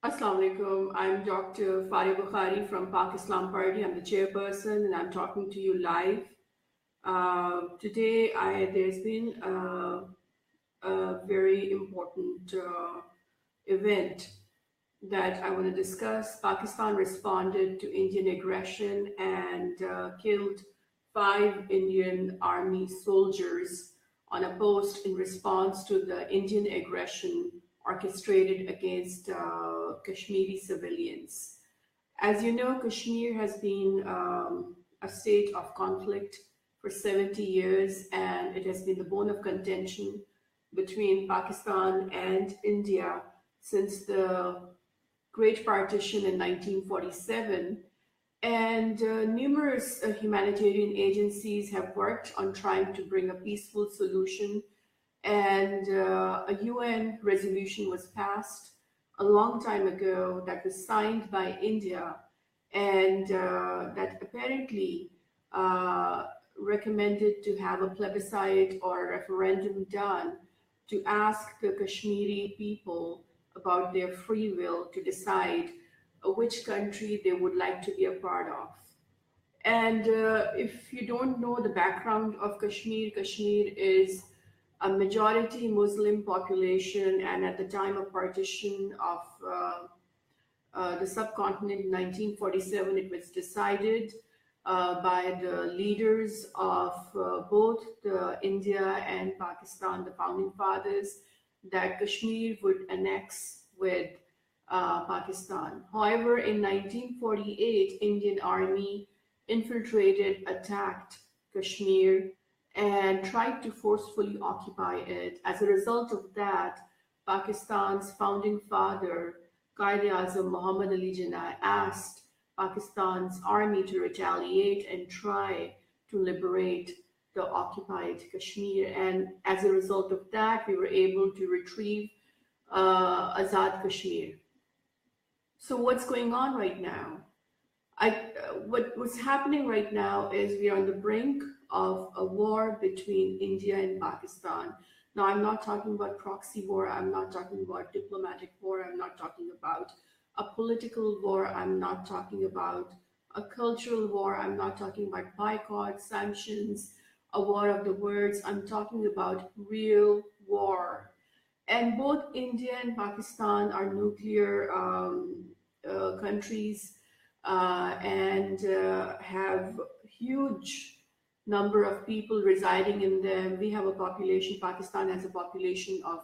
Assalamu alaikum. I'm Dr. Fari Bukhari from Pakistan Party. I'm the chairperson and I'm talking to you live. Today, there's been a very important event that I want to discuss. Pakistan responded to Indian aggression and killed 5 Indian Army soldiers on a post in response to the Indian aggression orchestrated against Kashmiri civilians. As you know, Kashmir has been a state of conflict for 70 years, and it has been the bone of contention between Pakistan and India since the Great Partition in 1947. And numerous humanitarian agencies have worked on trying to bring a peaceful solution. And a UN resolution was passed a long time ago that was signed by India and that apparently uh, recommended to have a plebiscite or a referendum done to ask the Kashmiri people about their free will to decide which country they would like to be a part of. And if you don't know the background of Kashmir, Kashmir is a majority Muslim population, and at the time of partition of the subcontinent in 1947, it was decided by the leaders of both India and Pakistan, the founding fathers, that Kashmir would annex with Pakistan. However, in 1948, Indian Army infiltrated, attacked Kashmir, and tried to forcefully occupy it. As a result of that, Pakistan's founding father, Quaid-e-Azam Muhammad Ali Jinnah, asked Pakistan's army to retaliate and try to liberate the occupied Kashmir. And as a result of that, we were able to retrieve Azad Kashmir. So what's going on right now? What's happening right now is we are on the brink of a war between India and Pakistan. Now, I'm not talking about proxy war. I'm not talking about diplomatic war. I'm not talking about a political war. I'm not talking about a cultural war. I'm not talking about boycott, sanctions, a war of the words. I'm talking about real war. And both India and Pakistan are nuclear countries and have huge number of people residing in them. We have a population, Pakistan has a population of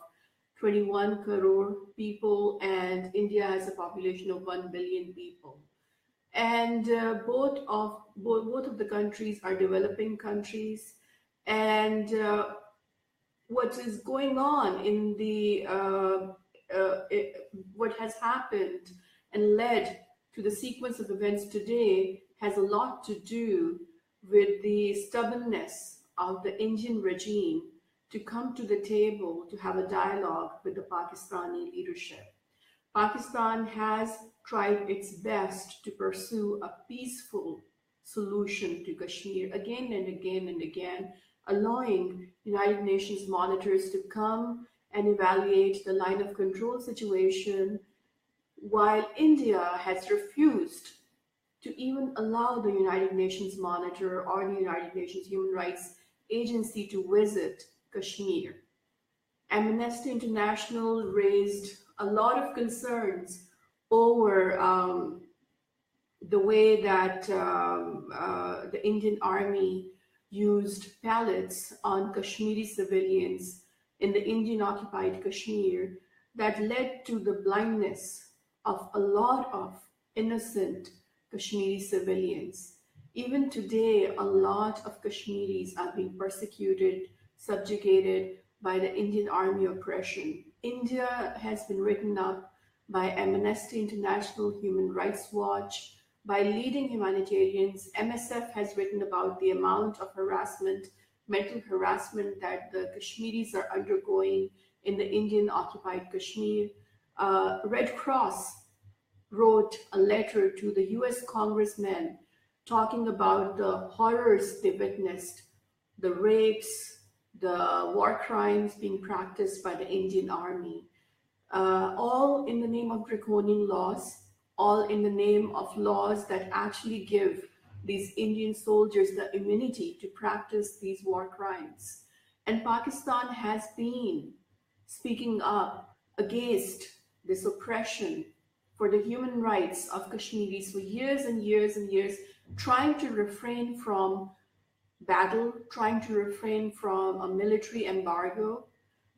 21 crore people, and India has a population of 1 billion people. And both of the countries are developing countries. And what is going on in what has happened and led to the sequence of events today has a lot to do with the stubbornness of the Indian regime to come to the table to have a dialogue with the Pakistani leadership. Pakistan has tried its best to pursue a peaceful solution to Kashmir again and again and again, allowing United Nations monitors to come and evaluate the line of control situation, while India has refused to even allow the United Nations monitor or the United Nations Human Rights Agency to visit Kashmir. Amnesty International raised a lot of concerns over the way that the Indian Army used pallets on Kashmiri civilians in the Indian occupied Kashmir that led to the blindness of a lot of innocent Kashmiri civilians. Even today, a lot of Kashmiris are being persecuted, subjugated by the Indian Army oppression. India has been written up by Amnesty International, Human Rights Watch, by leading humanitarians. MSF has written about the amount of harassment, mental harassment that the Kashmiris are undergoing in the Indian occupied Kashmir. Red Cross wrote a letter to the US congressmen talking about the horrors they witnessed, the rapes, the war crimes being practiced by the Indian Army. all in the name of draconian laws, all in the name of laws that actually give these Indian soldiers the immunity to practice these war crimes. And Pakistan has been speaking up against this oppression for the human rights of Kashmiris for years and years and years, trying to refrain from battle, trying to refrain from a military embargo,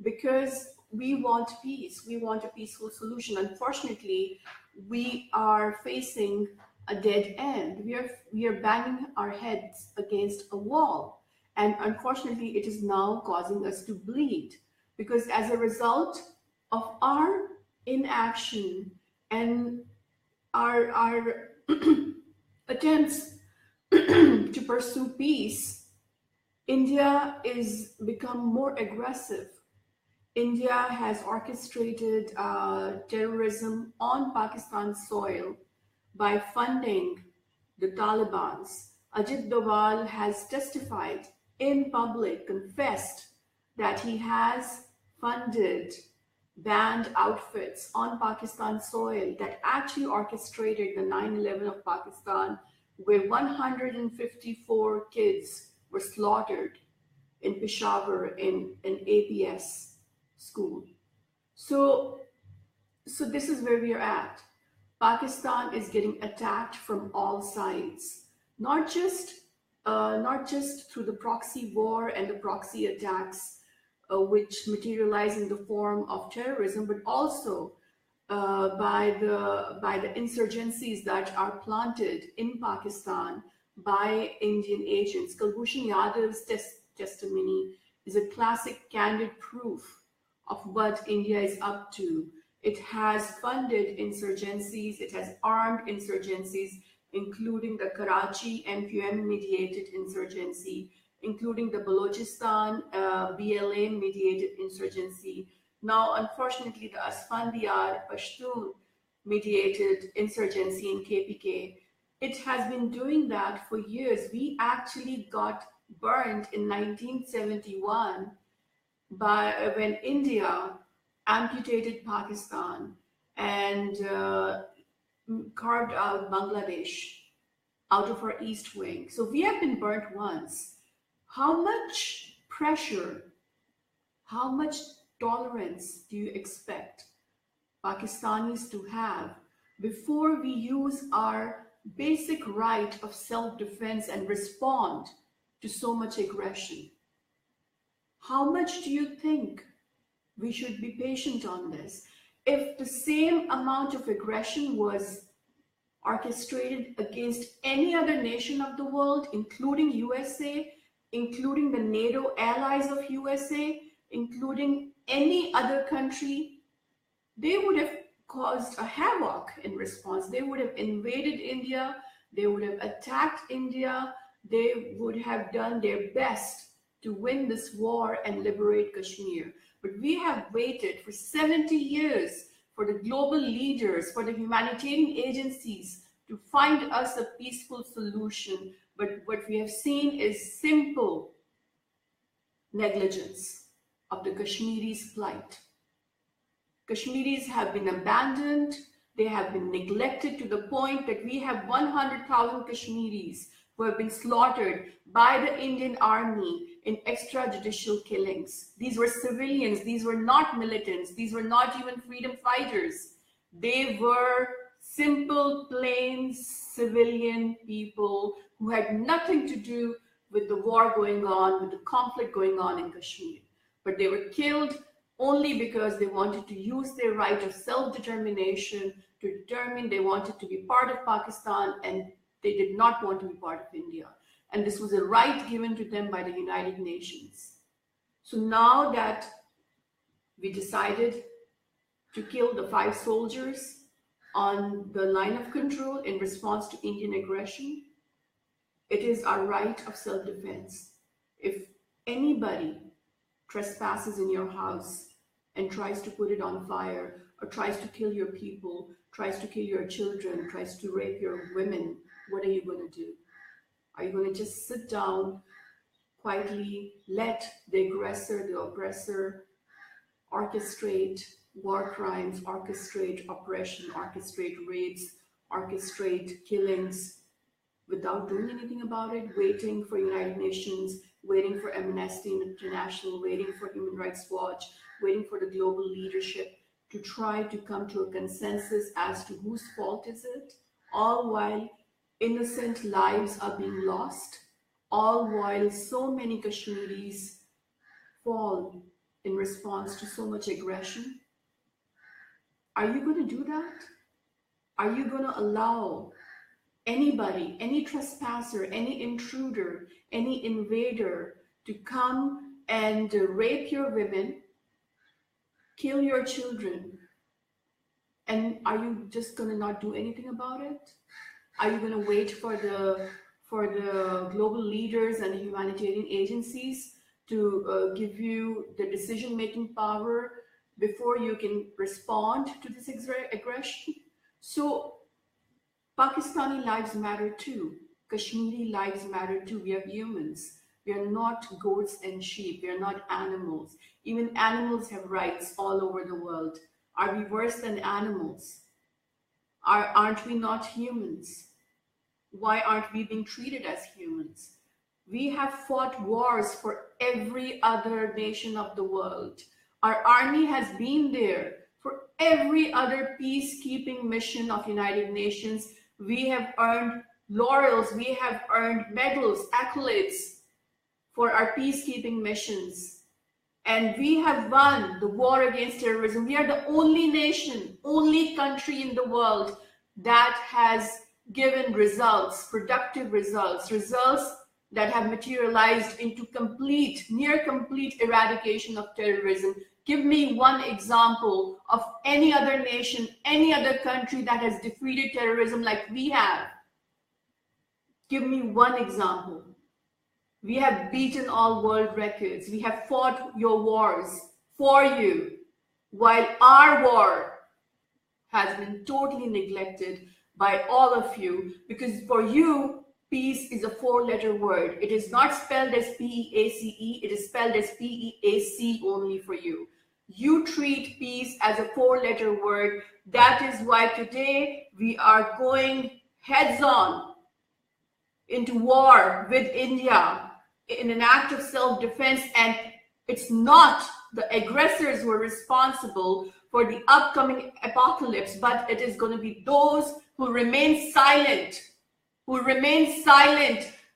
because we want peace. We want a peaceful solution. Unfortunately, we are facing a dead end. We are banging our heads against a wall. And unfortunately, it is now causing us to bleed, because as a result of our inaction and our attempts to pursue peace, India is become more aggressive. India has orchestrated terrorism on Pakistan's soil by funding the Taliban's. Ajit Doval has testified in public, confessed that he has funded banned outfits on Pakistan soil that actually orchestrated the 9/11 of Pakistan, where 154 kids were slaughtered in Peshawar in an APS school. So, so this is where we are at. Pakistan is getting attacked from all sides, not just through the proxy war and the proxy attacks, which materialize in the form of terrorism, but also by the insurgencies that are planted in Pakistan by Indian agents. Kulbhushan Yadav's testimony is a classic, candid proof of what India is up to. It has funded insurgencies, it has armed insurgencies, including the Karachi MQM-mediated insurgency, including the Balochistan BLA-mediated insurgency. Now, unfortunately, the Asfandiar Pashtun-mediated insurgency in KPK, it has been doing that for years. We actually got burned in 1971 when India amputated Pakistan and carved out Bangladesh out of our east wing. So we have been burnt once. How much pressure, how much tolerance do you expect Pakistanis to have before we use our basic right of self-defense and respond to so much aggression? How much do you think we should be patient on this? If the same amount of aggression was orchestrated against any other nation of the world, including USA, including the NATO allies of USA, including any other country, they would have caused a havoc in response. They would have invaded India, they would have attacked India, they would have done their best to win this war and liberate Kashmir. But we have waited for 70 years for the global leaders, for the humanitarian agencies to find us a peaceful solution. But what we have seen is simple negligence of the Kashmiris' plight. Kashmiris have been abandoned, they have been neglected to the point that we have 100,000 Kashmiris who have been slaughtered by the Indian army in extrajudicial killings. These were civilians, these were not militants, these were not even freedom fighters. They were simple, plain civilian people who had nothing to do with the war going on, with the conflict going on in Kashmir. But they were killed only because they wanted to use their right of self-determination to determine they wanted to be part of Pakistan and they did not want to be part of India. And this was a right given to them by the United Nations. So now that we decided to kill the 5 soldiers on the line of control in response to Indian aggression, it is our right of self-defense. If anybody trespasses in your house and tries to put it on fire, or tries to kill your people, tries to kill your children, tries to rape your women, what are you going to do? Are you going to just sit down quietly, let the aggressor, the oppressor orchestrate war crimes, orchestrate oppression, orchestrate raids, orchestrate killings without doing anything about it, waiting for United Nations, waiting for Amnesty International, waiting for Human Rights Watch, waiting for the global leadership to try to come to a consensus as to whose fault is it, all while innocent lives are being lost, all while so many Kashmiris fall in response to so much aggression. Are you going to do that? Are you going to allow anybody, any trespasser, any intruder, any invader to come and rape your women, kill your children? And are you just going to not do anything about it? Are you going to wait for the global leaders and humanitarian agencies to give you the decision-making power before you can respond to this aggression? So Pakistani lives matter too. Kashmiri lives matter too. We are humans. We are not goats and sheep. We are not animals. Even animals have rights all over the world. Are we worse than animals? Aren't we not humans? Why aren't we being treated as humans? We have fought wars for every other nation of the world. Our army has been there for every other peacekeeping mission of United Nations. We have earned laurels, we have earned medals, accolades for our peacekeeping missions. And we have won the war against terrorism. We are the only nation, only country in the world that has given results, productive results, results that have materialized into complete, near complete eradication of terrorism. Give me one example of any other nation, any other country that has defeated terrorism like we have. Give me one example. We have beaten all world records. We have fought your wars for you, while our war has been totally neglected by all of you, because for you, peace is a four-letter word. It is not spelled as P-E-A-C-E, it is spelled as P-E-A-C only for you. You treat peace as a four-letter word. That is why today we are going heads-on into war with India in an act of self-defense, and it's not the aggressors who are responsible for the upcoming apocalypse, but it is going to be those who remain silent,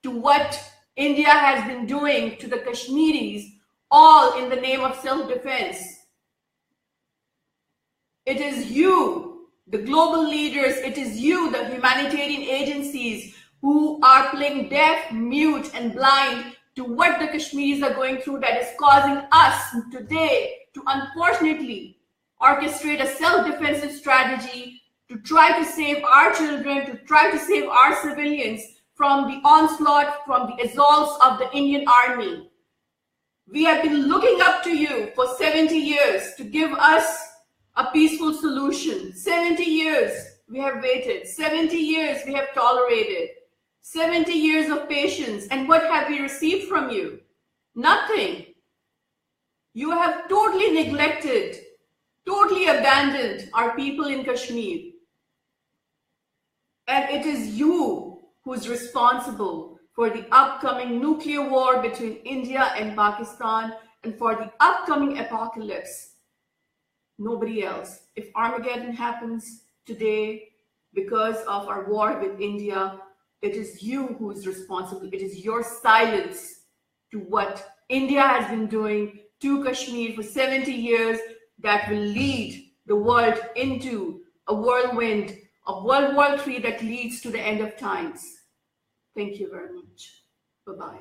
to what India has been doing to the Kashmiris, all in the name of self-defense. It is you, the global leaders, it is you, the humanitarian agencies, who are playing deaf, mute, and blind to what the Kashmiris are going through, that is causing us today to unfortunately orchestrate a self-defensive strategy to try to save our children, to try to save our civilians from the onslaught, from the assaults of the Indian army. We have been looking up to you for 70 years to give us a peaceful solution. 70 years we have waited. 70 years we have tolerated. 70 years of patience. And what have we received from you? Nothing. You have totally neglected, totally abandoned our people in Kashmir. And it is you who's responsible for the upcoming nuclear war between India and Pakistan, and for the upcoming apocalypse. Nobody else. If Armageddon happens today because of our war with India, it is you who is responsible. It is your silence to what India has been doing to Kashmir for 70 years that will lead the world into a whirlwind of World War III that leads to the end of times. Thank you very much. Bye-bye.